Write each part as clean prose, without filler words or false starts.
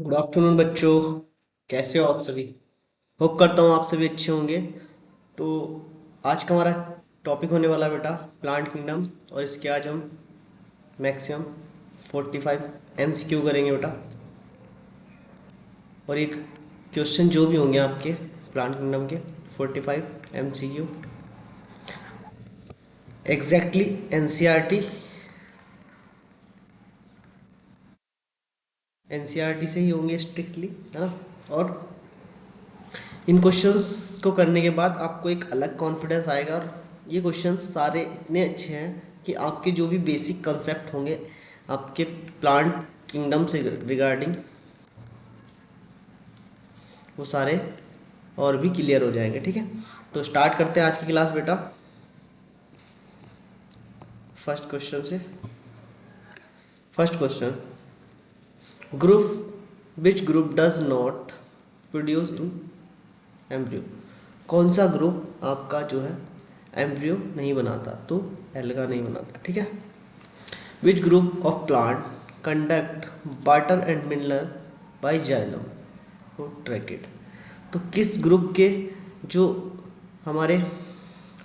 Good afternoon बच्चों। कैसे हो आप सभी? होप करता हूँ आप सभी अच्छे होंगे। तो आज का हमारा टॉपिक होने वाला है बेटा प्लांट किंगडम, और इसके आज हम मैक्सिमम 45 MCQ करेंगे बेटा। और एक क्वेश्चन जो भी होंगे आपके प्लांट किंगडम के 45 MCQ एग्जैक्टली एनसीईआरटी एनसीईआरटी से ही होंगे स्ट्रिक्टली, है ना। और इन क्वेश्चंस को करने के बाद आपको एक अलग कॉन्फिडेंस आएगा, और ये क्वेश्चंस सारे इतने अच्छे हैं कि आपके जो भी बेसिक कंसेप्ट होंगे आपके प्लांट किंगडम से रिगार्डिंग, वो सारे और भी क्लियर हो जाएंगे। ठीक है, तो स्टार्ट करते हैं आज की क्लास बेटा फर्स्ट क्वेश्चन से। First question, group which group does not produce in embryo. कौन सा ग्रुप आपका जो है एम्ब्रियो नहीं बनाता, तो एल्गा नहीं बनाता। ठीक है, which group of plant conduct water and mineral by xylem तो ट्रैकेट। तो किस ग्रुप के जो हमारे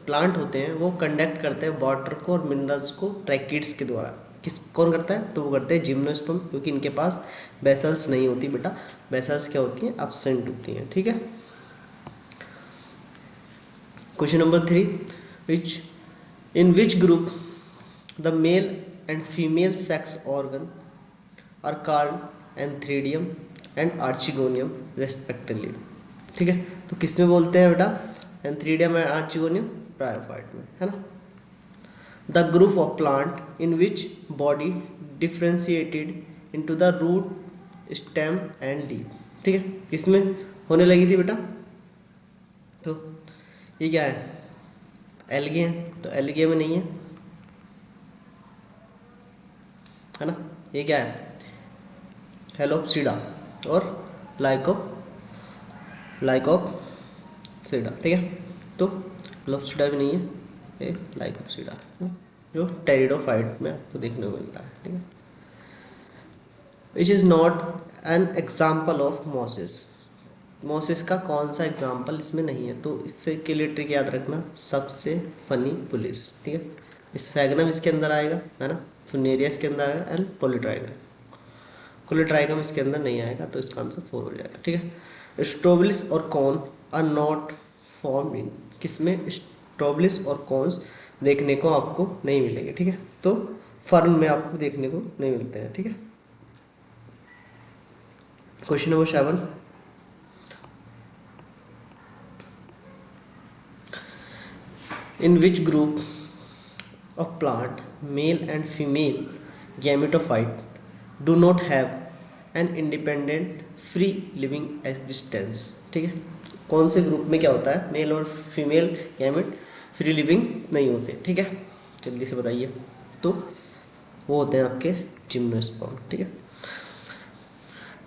प्लांट होते हैं वो कंडक्ट करते हैं वाटर को और मिनरल्स को ट्रैकिड्स के द्वारा। किस कौन करता है, तो वो करते हैं जिम्नोस्पर्म, क्योंकि इनके पास वेसल्स नहीं होती बेटा। वेसल्स क्या होती हैं, एब्सेंट होती हैं। ठीक है, question number 3, which in which group the male and female sex organ are called antheridium and archegonium respectively. ठीक है, तो किस में बोलते हैं बेटा, एंथ्रीडियम एंड आर्चिगोनियम, ब्रायोफाइट में, है ना। The group of plant in which body differentiated into the root stem and leaf. ठीक है, किसमें होने लगी थी बेटा, तो ये क्या है, एल्गे हैं, तो एल्गे में नहीं है ना। ये क्या है, हेलोप्सिडा और लाइकोप्सिडा। ठीक है, तो हेलोप्सिडा भी नहीं है, ये लाइकोप्सिडा जो टेरिडोफाइट में आपको देखने को मिलता है। ठीक है, which is not an example of mosses. Mosses का कौन सा एग्जाम्पल इसमें नहीं है, तो इससे के लिए ट्रिक याद रखना, सबसे फनी पुलिस। ठीक है, स्फैगनम इसके अंदर आएगा, है ना, फुनेरिया इसके अंदर आएगा, एंड पोलिट्राइगम। कोलेट्राइगम इसके अंदर नहीं आएगा, तो इसका आंसर 4 हो जाएगा। ठीक है, स्ट्रोबिलिस और cone are not form in, किसमें स्ट्रोबिलिस और कॉर्न्स देखने को आपको नहीं मिलेंगे। ठीक है, तो फर्न में आपको देखने को नहीं मिलते हैं। ठीक है, question number 7, in which group of plant male and female gametophyte do not have an independent free living existence। ठीक है, कौन से ग्रुप में क्या होता है, मेल और फीमेल गैमेट फ्री लिविंग नहीं होते। ठीक है, जल्दी से बताइए, तो वो होते हैं आपके जिम्नोस्पर्म। ठीक है,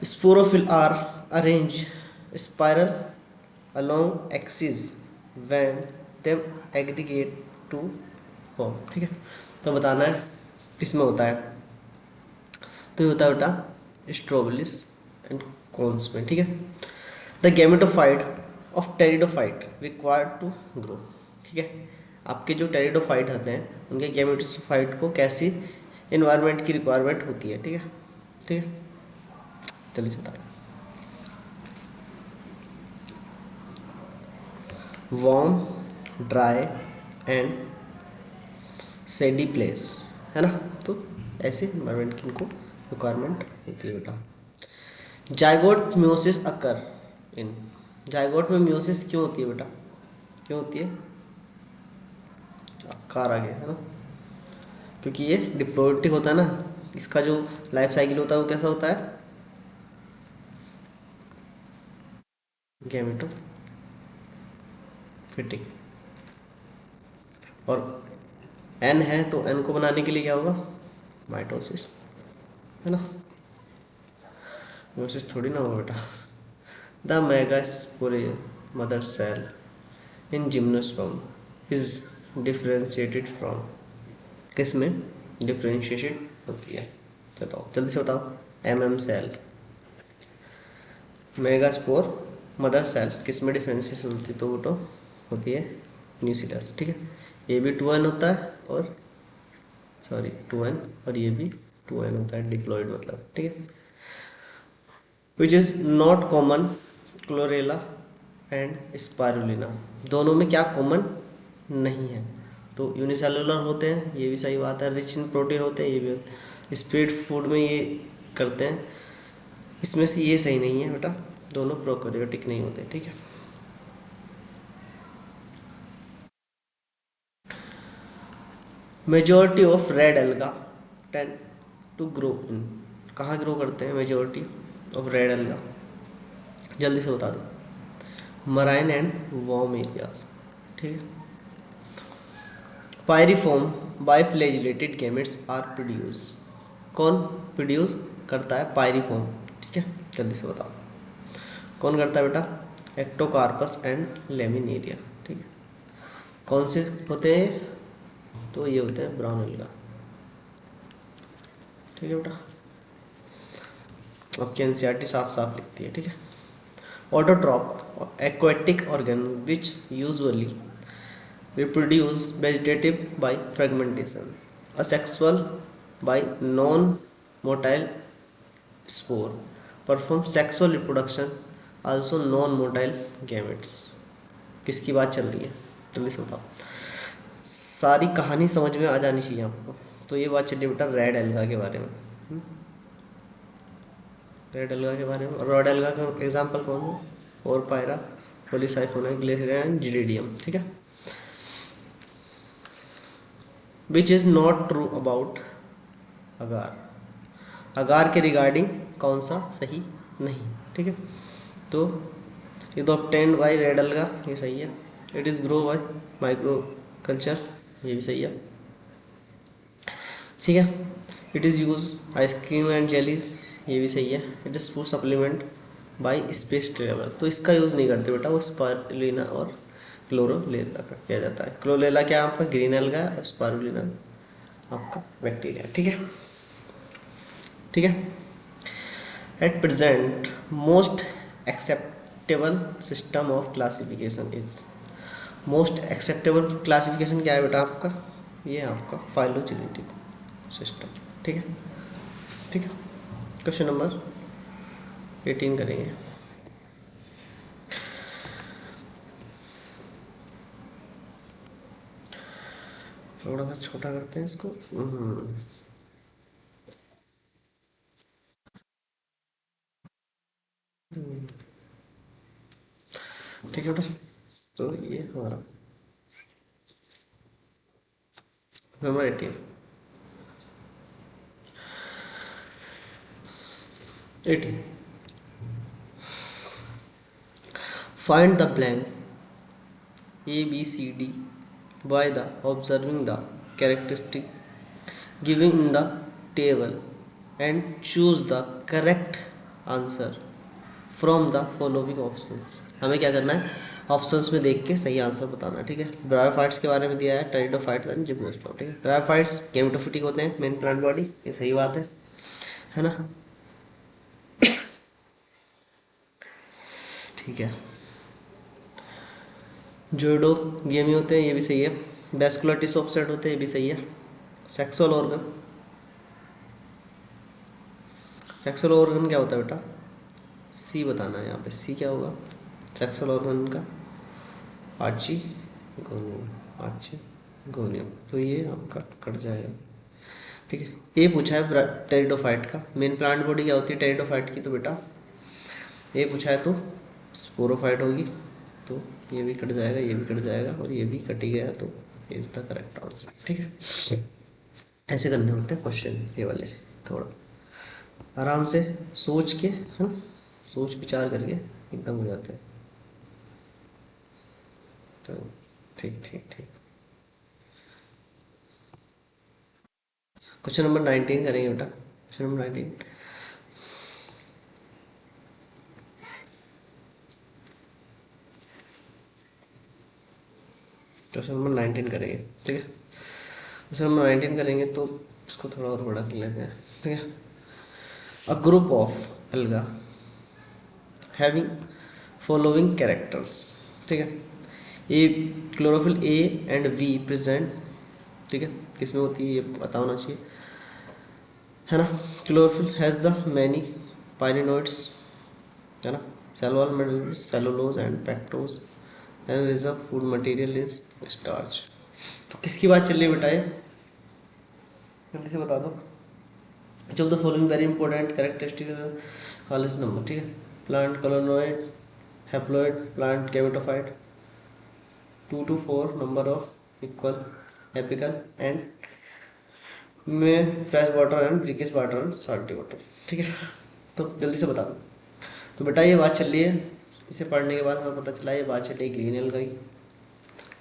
sporophyll are arrange spiral along axis when them aggregate to form। ठीक है, तो बताना है किसमें होता है, तो ये होता है बेटा स्ट्रोबिलिस एंड कॉन्स में। ठीक है, the gametophyte of pteridophyte required to grow. ठीक है, आपके जो टेरिडोफाइट होते हैं उनके गैमेटोफाइट को कैसी इन्वायरमेंट की रिक्वायरमेंट होती है। ठीक है, ठीक है, जल्दी से बताएं। वार्म, ड्राई एंड सेडी प्लेस, है ना, तो ऐसे इन्वायरमेंट की इनको रिक्वायरमेंट होती है बेटा। जाइगोट म्योसिस अकर इन, जाइगोट में म्योसिस क्यों होती है बेटा, क्यों होती है, कार आ गया, है ना, क्योंकि ये डिप्लोइटिक होता है ना, इसका जो लाइफ साइकिल होता है वो कैसा होता है, गैमेटोफिटिक। और एन है तो एन को बनाने के लिए क्या होगा, माइटोसिस, है ना, म्योसिस थोड़ी ना होगा बेटा। The megasporal mother cell in gymnosperm is differentiated from, किस में डिफ्रेंशिएटेड होती है, बताओ जल्दी से बताओ। सेल, मेगास्पोर मदर सेल किस में डिफ्रेंशिएशन होती है, तो वो तो होती है न्यूक्लियस, ठीक है। ये भी 2n होता है और सॉरी 2n, और ये भी 2n होता है, डिप्लॉयड मतलब, ठीक है। Which is not common Chlorella and Spirulina, दोनों में क्या कॉमन नहीं है, तो यूनिसेलुलर होते हैं, ये भी सही बात है, रिच इन प्रोटीन होते हैं, ये भी स्प्लिट फूड में ये करते हैं, इसमें से ये सही नहीं है बेटा, दोनों प्रोकैरियोटिक नहीं होते, ठीक है। Majority of red alga tend to grow in, कहाँ ग्रो करते हैं मेजॉरिटी ऑफ रेड एल्गा, जल्दी से बता दो। मराइन एंड वार्म एरियाज, ठीक है। पायरिफॉर्म बाइफ्लैजिलेटेड गैमेट्स आर प्रोड्यूस, कौन प्रोड्यूस करता है पायरिफॉर्म, ठीक है, जल्दी से बताओ कौन करता है बेटा, एक्टोकार्पस एंड लेमिनेरिया, ठीक है। कौन से होते हैं, तो ये होते हैं ब्राउन एल्गा, ठीक है बेटा, आपकी एनसीईआरटी साफ साफ लिखती है, ठीक है। Autotroph aquatic organ which usually reproduce vegetative by fragmentation, asexual by non-motile spore, perform sexual reproduction also non-motile gametes। किसकी बात चल रही है, जल्दी से बताओ, सारी कहानी समझ में आ जानी चाहिए आपको। तो ये बात चलिए बेटा रेड एल्गा के बारे में, रेड एल्गा के बारे में। रेड एल्गा का एग्जाम्पल कौन है, और पायरा, पोलीसाइफोना, ग्लेसियर एंड जिडेडियम, ठीक है। Which is not true about agar, agar के रिगार्डिंग कौन सा सही नहीं, ठीक है। तो ये तो ऑब्टेन्ड बाय रेड एल्गा, ये सही है। It is grow by micro culture, ये भी सही है, ठीक है। It is use ice cream and jellies, ये भी सही है। It is food supplement bye space travel, तो इसका यूज़ नहीं करते बेटा, वो स्पारुलिना और क्लोरोलेला का किया जाता है। क्लोरेला क्या आपका ग्रीन एल्गा है और स्पारुलिना आपका बैक्टीरिया, ठीक है, ठीक है। At present most acceptable system of classification is, most acceptable classification क्या है बेटा आपका, ये है आपका फाइलोजेनेटिक सिस्टम, ठीक है, ठीक है। क्वेश्चन नंबर 18 करेंगे। थोड़ा सा छोटा करते हैं इसको, ठीक है बेटा। तो ये हमारा number 18, 18 find the blank A B C D by the observing the characteristic given in the table and choose the correct answer from the following options। हमें क्या करना है, ऑप्शंस में देख के सही आंसर बताना, ठीक है। ब्रायोफाइट्स के बारे में दिया है, टेरिडोफाइट्स एंड जिम्नोस्पर्म, ठीक है। ब्रायोफाइट्स गेमेटोफिटिक होते हैं, मेन प्लांट बॉडी, ये सही बात है ना, ठीक है। जोइडो गेमी होते हैं, ये भी सही है। वेस्कुलर टिश्यू ऑफसेट होते हैं, ये भी सही है। सेक्सुअल ऑर्गन, सेक्सुअल ऑर्गन क्या होता है बेटा, सी बताना है यहाँ पे, सी क्या होगा सेक्सुअल ऑर्गन का, आर्ची गोनियम, आर्ची गोनियम, तो ये आपका कट जाएगा, ठीक है। ये पूछा है टेरिडोफाइट का, मेन प्लांट बॉडी क्या होती है टेरिडोफाइट की, तो बेटा ये पूछा है तो स्पोरोफाइट होगी, तो ये भी कट जाएगा, ये भी कट जाएगा, और ये भी कट ही गया, तो ये इज द करेक्ट आंसर, ठीक है। ऐसे करने होते हैं क्वेश्चन ये वाले, थोड़ा आराम से सोच के, है ना, सोच विचार करके एकदम हो जाते हैं, तो ठीक ठीक ठीक। क्वेश्चन नंबर 19 करेंगे बेटा, क्वेश्चन नंबर 19, क्वेश्चन नंबर 19 करेंगे, ठीक है। क्वेश्चन नंबर 19 करेंगे तो इसको थोड़ा और बड़ा कर लेते हैं, ठीक है। A group of alga having following characters, ठीक है। A chlorophyll A and B present, ठीक है, किसमें होती है ये पता होना चाहिए, है ना। Chlorophyll has the many pyrenoids, है ना, cell wall material cellulose and pectose and reserve food material is starch. तो किसकी बात चल रही है बेटा ये, जल्दी से बता दो। which of the following very important characteristic all is number, ठीक है। Plant colonoid, haploid, plant gametophyte, 2 to 4 number of equal apical and में fresh water and brackish water and salty water, ठीक है। तो जल्दी से बता दो। तो बेटा ये बात चल रही है, इसे पढ़ने के बाद हमें पता चला ये बात चल रही है ग्रीन एल्गाई,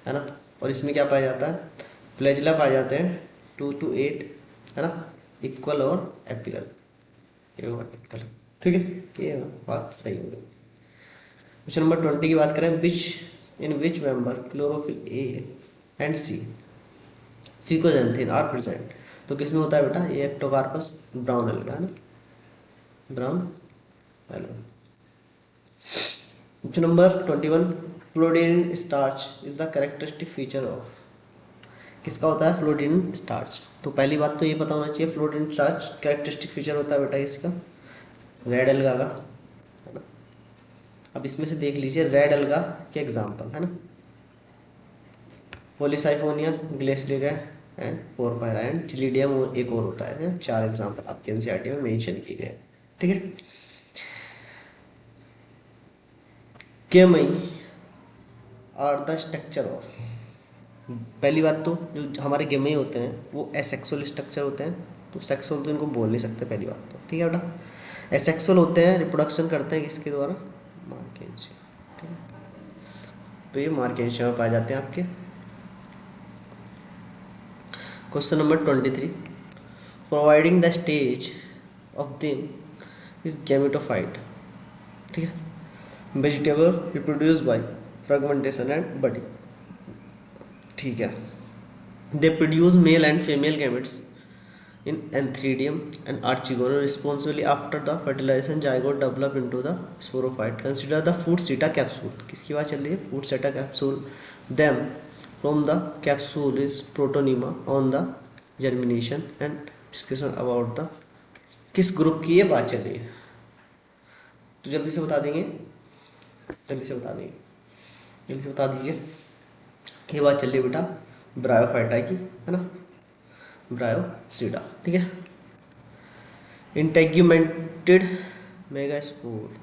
है ना। और इसमें क्या पाया जाता है, फ्लैजिला पाए जाते हैं 2 to 8, है ना, इक्वल और एपिकल, ये होगा एपिकल, ठीक है। ये बात सही हो गई। क्वेश्चन नंबर 20 की बात करें, which member chlorophyll A and C fucoxanthin are present. तो किसमें होता है बेटा, ये एक्टोकार्पस ब्राउन एल्गा, है ना, brown alga. Question number 21, fluorine starch is the characteristic feature of, किसका होता है, फ्लोरीन स्टार्च। तो पहली बात तो ये पता होना चाहिए, फ्लोरीन स्टार्च कैरेक्टरिस्टिक फीचर होता है बेटा इसका रेड एल्गा का, है ना। अब इसमें से देख लीजिए रेड एल्गा के एग्जाम्पल, है ना, पॉलीसाइफोनिया, ग्लेसरिया एंड पोरपायरा एंड चिलिडियम, एक और होता है, 4 एग्जाम्पल आपके एनसीईआरटी में मेंशन किए गए, ठीक है। केमई आर द स्ट्रक्चर ऑफ, पहली बात तो जो हमारे गेमे होते हैं वो एसेक्सुअल स्ट्रक्चर होते हैं, तो सेक्सुअल तो इनको बोल नहीं सकते पहली बात तो, ठीक है बेटा। एसेक्सुअल होते हैं, रिप्रोडक्शन करते हैं किसके द्वारा, मार्केंशिया, ठीक है। तो ये मार्केंशिया में पाए जाते हैं आपके। Question number 23, providing the stage of them is gametophyte, ठीक है। Vegetable reproduce by fragmentation and buddy, ठीक है। They produce male and female gametes in antheridium and archegonium responsibly after the fertilization zygote develop into the sporophyte. Consider the food seta capsule, किसकी बात चल रही है, food seta capsule, them from the capsule is protonema on the germination and discussion about the, किस group की ये बात चल रही है, तो जल्दी से बता देंगे, जल्दी से बता देंगे, जल्दी से बता दीजिए। ये बात चल रही है बेटा ब्रायोफाइटा की, है ना, ब्रायोसीडा, ठीक है। इंटेग्यूमेंटेड मेगास्पोर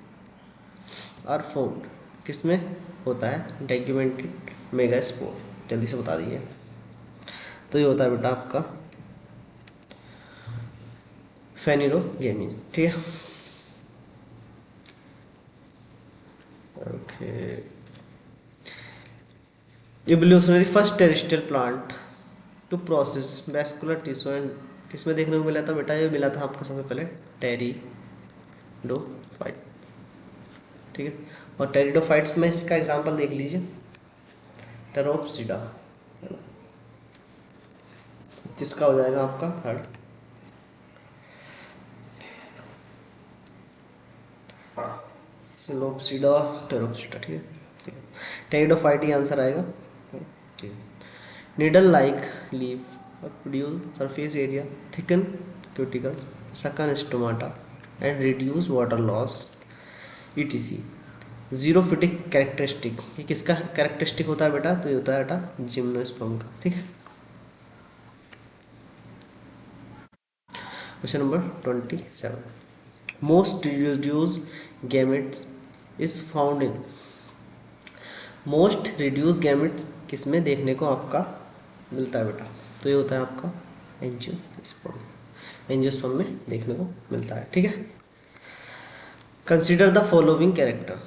आर फाउंड, किसमें होता है इंटेग्यूमेंटेड मेगास्पोर, जल्दी से बता दीजिए। तो ये होता है बेटा आपका फेनिरोगेमीज, ठीक है। Okay, evolutionary first terrestrial plant to process vascular tissue and, किसमें देखने को मिला था बेटा, ये मिला था आपको सबसे पहले टेरिडोफाइट, ठीक है। और टेरिडोफाइट्स में इसका एग्जांपल देख लीजिए, टेरोप्सिडा, जिसका हो जाएगा आपका थर्ड, सिलोप्सिडा टेरोप्सिडा, ठीक है। टेरिडोफाइट ही आंसर आएगा, ठीक है। Needle like leaf produce surface area, thicken cuticles, sunken stomata and reduce water loss ETC. Xerophytic characteristic, ये किसका कैरेक्टरिस्टिक होता है बेटा, तो ये होता है बेटा जिम्नोस्पर्म का, ठीक है। Question number 27, most reduce gametes is found in, most reduce gametes किसमें देखने को आपका मिलता है बेटा, तो ये होता है आपका एंजियोस्पर्म, एंजियोस्पर्म में देखने को मिलता है, ठीक है। कंसीडर द फॉलोइंग कैरेक्टर,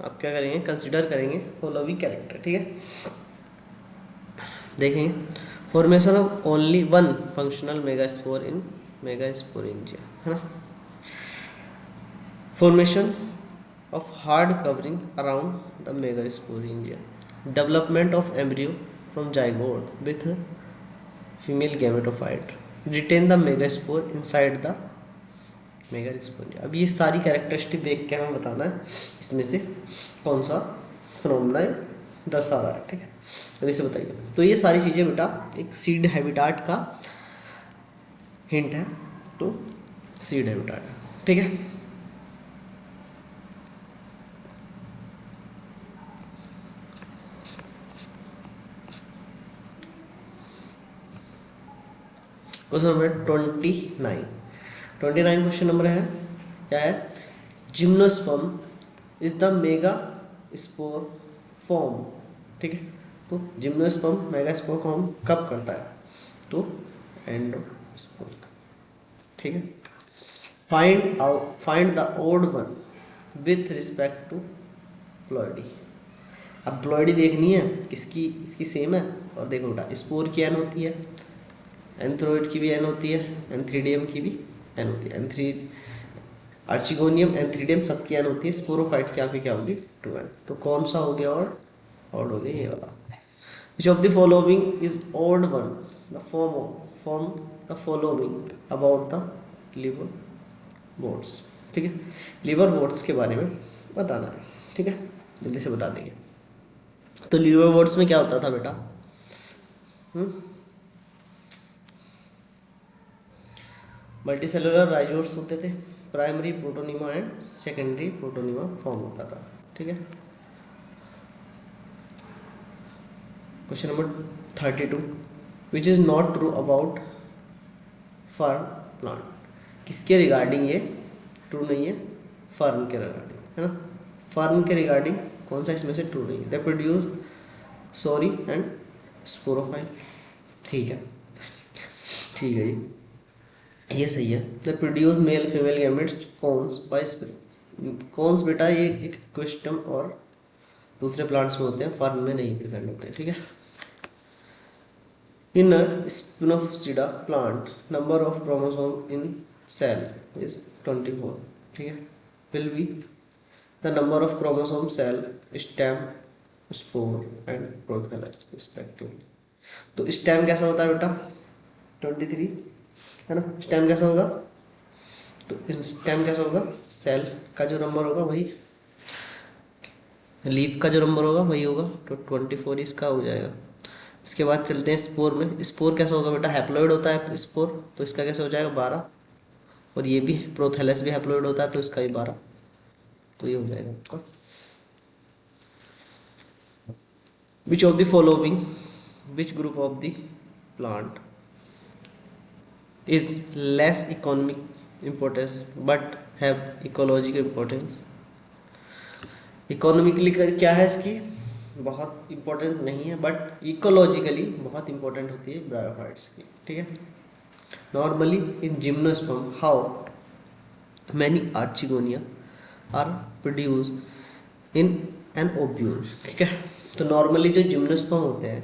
आप क्या करेंगे, कंसीडर करेंगे फॉलोइंग कैरेक्टर, ठीक है। देखेंगे, formation of only one functional megaspore in megasporangia, है ना, formation of hard covering around the megasporangia, development of embryo from zygote with female gametophyte, retain the megaspore inside the मेगारिस्पोनिया। अब ये सारी characteristic देख के हमें बताना है इसमें से कौन सा फिनोमेना दर्शा रहा है, ठीक है। जल्दी से बताइए। तो ये सारी चीज़ें बेटा एक सीड हैबिटाट का हिंट है, तो सीड हैबिटाट, ठीक है। क्वेश्चन नंबर 29 क्वेश्चन नंबर है, क्या है? Gymnosperm is the mega spore form, ठीक है। तो जिम्नोस्पर्म मेगा स्पोर फॉर्म कब करता है? तो एंडोस्पर्म, ठीक है। Find the odd one with respect to ploidy. अब प्लॉइडी देखनी है किसकी, इसकी सेम है। और देखो बेटा स्पोर की एन होती है, एंथ्रोइड की भी एन होती है, एंथ्रीडियम की भी एन होती है, आर्चिगोनियम एंथ्रीडियम सबकी एन होती है। स्पोरोफाइट की यहाँ पे क्या होगी? 2n। तो कौन सा हो गया? ऑड हो गया ये वाला। Which of the following is odd one? The form the following about the liver boards, ठीक है। लिवर बोर्ड्स के बारे में बताना है, ठीक है, जल्दी से बता देंगे। तो लिवर बोर्ड्स में क्या होता था बेटा? मल्टीसेलुलर राइजोर्स होते थे, primary protonema and secondary protonema form होता था, ठीक है। Question number 32, which is not true about firm plant. किसके रिगार्डिंग ये ट्रू नहीं है? फर्म के रिगार्डिंग, है ना। फर्म के रिगार्डिंग कौन सा इसमें से ट्रू नहीं है? They produce sorry and sporophyll, ठीक है, ठीक है जी, ये सही है। The produce male female gametes cons bye spring. Cons बेटा ये एक क्वेश्चन और दूसरे प्लांट्स में होते हैं, फर्न में नहीं प्रेजेंट होते हैं, ठीक है। In Sphenopsida plant number of chromosome in cell is 24, ठीक है। Will be the number of chromosome cell stem spore and prothallus respectively. तो स्टेम कैसा होता है बेटा? 23, है ना। स्टेम कैसा होगा? तो स्टेम कैसा होगा? सेल का जो नंबर होगा वही लीफ का जो नंबर होगा वही होगा, तो 24 इसका हो जाएगा। इसके बाद चलते हैं स्पोर में। स्पोर कैसा होगा बेटा? हैप्लॉइड होता है स्पोर, तो इसका कैसे हो जाएगा? 12। और ये भी प्रोथैलस भी हैप्लॉइड होता है, तो इसका भी 12, तो ये हो जाएगा आपका। Which of the following, which group of the plant is less economic importance but have ecological importance। Economically क्या है इसकी? बहुत इंपॉर्टेंट नहीं है, बट इकोलॉजिकली बहुत इंपॉर्टेंट होती है ब्रायोफाइट्स की, ठीक है। Normally in gymnosperm how many archegonia are produce in an ovule, ठीक है। तो नॉर्मली जो जिम्नोस्पर्म होते हैं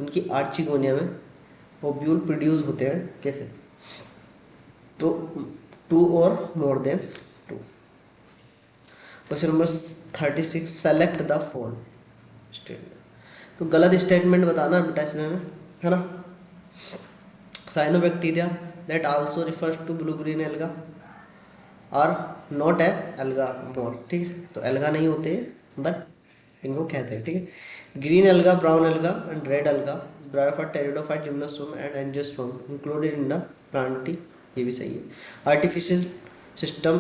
उनकी आर्चिगोनिया में ओब्यूल प्रोड्यूस होते हैं कैसे? तो 2 और more than 2। Question number 36, select the false statement. तो गलत स्टेटमेंट बताना बेटा इसमें हमें, है ना। Cyanobacteria that also refers to blue green alga are not a alga more, ठीक है। तो एल्गा नहीं होते बट इनको कहते हैं, ठीक है। Green alga, brown alga and red alga is bryophyte, pteridophyte, gymnosperm and angiosperm included in the plantae, ये भी सही है। Artificial system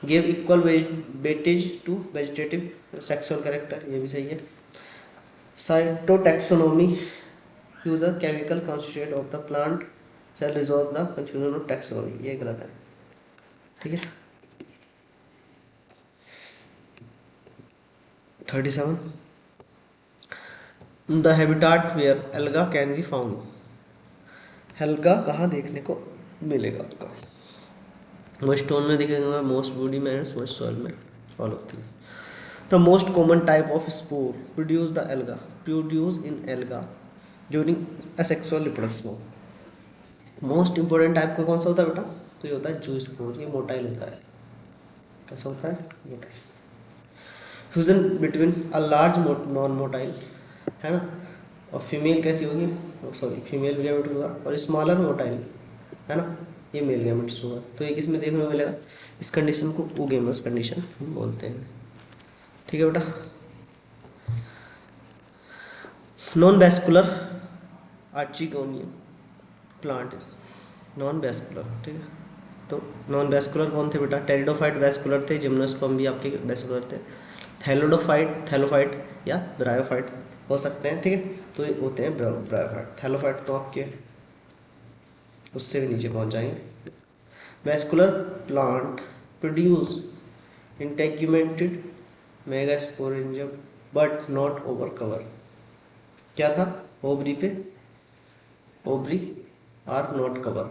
give equal weightage to vegetative sexual character, ये भी सही है। Cytotaxonomy use a chemical constituent of the plant cell resolve the confusion of taxonomy, ये गलत है, ठीक है। 37, the habitat where alga can be found. Alga कहाँ देखने को मिलेगा आपका? मोस्ट स्टोन में दिखेगा, मोस्ट बॉडी में, मोस्ट सॉइल में, all of this. The most common type of spore produce the alga produce in alga during asexual reproduction. Most important type का कौन सा होता है बेटा? तो ये होता है जू स्पोर, ये मोटाइल होता है। कैसा होता है? Motile. Fusion between a large non motile, है ना, और फीमेल कैसी होगी? सॉरी फीमेल गैमेट होगा, और स्मॉलर मोटाइल, है ना, ये मेल गैमेट्स हुआ। तो ये किस में देखने को मिलेगा? इस कंडीशन को ओगेमस कंडीशन हम बोलते हैं। ठीक है बेटा। Non vascular archegonium plant is non vascular. ठीक है, तो नॉन वैस्कुलर कौन थे बेटा? टेरिडोफाइट वैस्कुलर थे, जिम्नोस्पर्म भी आपके वैस्कुलर थे, थैलोफाइट या ब्रायोफाइट हो सकते हैं। ठीक है, तो ये होते हैं ब्रायोफाइट। थैलोफाइट तो आपके उससे भी नीचे पहुंच जाएंगे। Vascular plant produce integumented megasporangium but not over cover. क्या था? ओवरी पे, ओवरी आर नॉट कवर।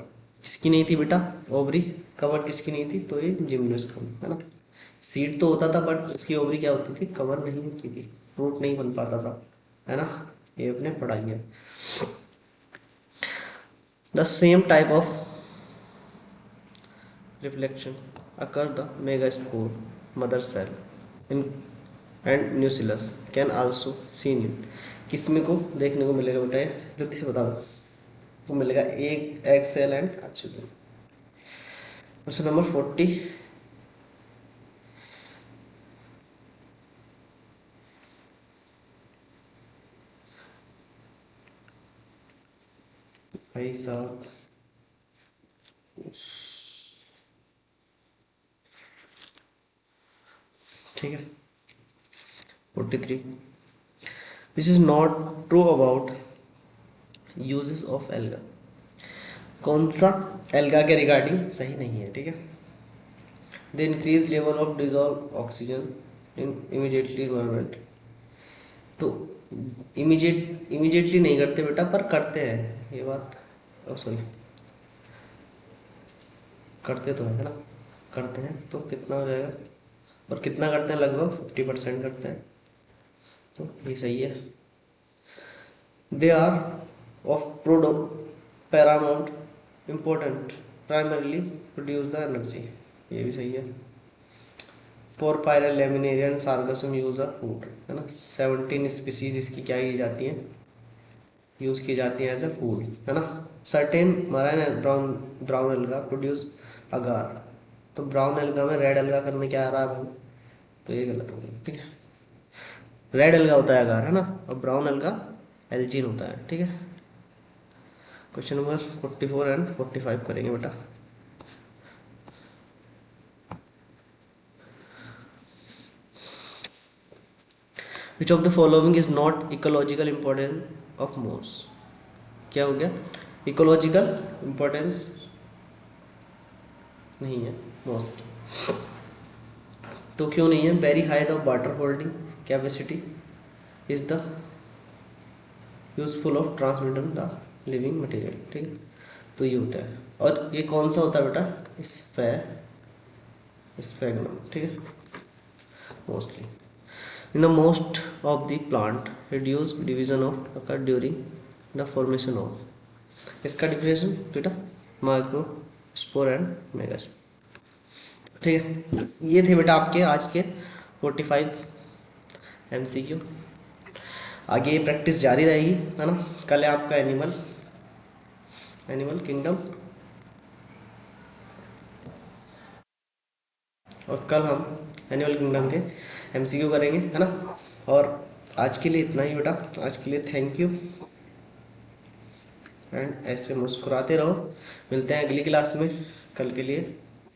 किसकी नहीं थी बेटा? ओवरी। कवर किसकी नहीं थी? तो ये जिम्नोस्पर्म है ना। सीड तो होता था बट उसकी ओवरी क्या होती थी? कवर नहीं होती थी, फ्रूट नहीं बन पाता था, है ना। ये अपने पढ़ाई है। The same type of reflection occur the megaspore mother cell in and nucleus can also seen in। किसमें को देखने को मिलेगा बेटा? ये जल्दी से बता दो। वो मिलेगा एक एग सेल एंड अच्छे। Question number 40। भाई साहब, ठीक है। 43 which is not true about uses of alga. कौन सा एल्गा के रिगार्डिंग सही नहीं है? ठीक है। The increase level of dissolve oxygen in immediately environment. तो इमीडिएटली नहीं करते बेटा, पर करते हैं ये बात। सॉरी, करते तो है ना, करते हैं। तो कितना हो जाएगा? और कितना करते हैं? लगभग 50% करते हैं, तो ये सही है। दे आर ऑफ प्रोडो paramount important primarily produce the energy. ये भी सही है। Porphyra Laminaria Sargassum use a food, है ना। 17 स्पीसीज इसकी क्या की जाती हैं? यूज़ की जाती है एज अ फूड, है ना। Certain marine brown brown alga produce agar. तो ब्राउन एल्गा में रेड एल्गा करने क्या आ रहा है भाई? तो ये गलत हो गया। ठीक है, रेड एल्गा होता है अगार, है ना, और ब्राउन एल्गा एल्जीन होता है। ठीक है। क्वेश्चन नंबर 44 एंड 45 करेंगे बेटा। Which of the following is not ecological importance of मोस। क्या हो गया? इकोलॉजिकल इंपॉर्टेंस नहीं है मोस की। तो क्यों नहीं है? Very height of water holding capacity is the useful of transmitter the living material. ठीक है, तो ये होता है। और ये कौन सा होता है बेटा? स्फेगनम। ठीक है, mostly in the most of the plant reduce division of occur during the formation of. इसका डिफरेंशिएशन बेटा माइक्रो स्पोर एंड मेगास्पोर। ठीक है, ये थे बेटा आपके आज के 45 MCQ। आगे प्रैक्टिस जारी रहेगी, है ना। कल है आपका एनिमल किंगडम, और कल हम एनिमल किंगडम के MCQ करेंगे, है ना। और आज के लिए इतना ही बेटा। आज के लिए थैंक यू, एंड ऐसे मुस्कुराते रहो। मिलते हैं अगली क्लास में कल के लिए।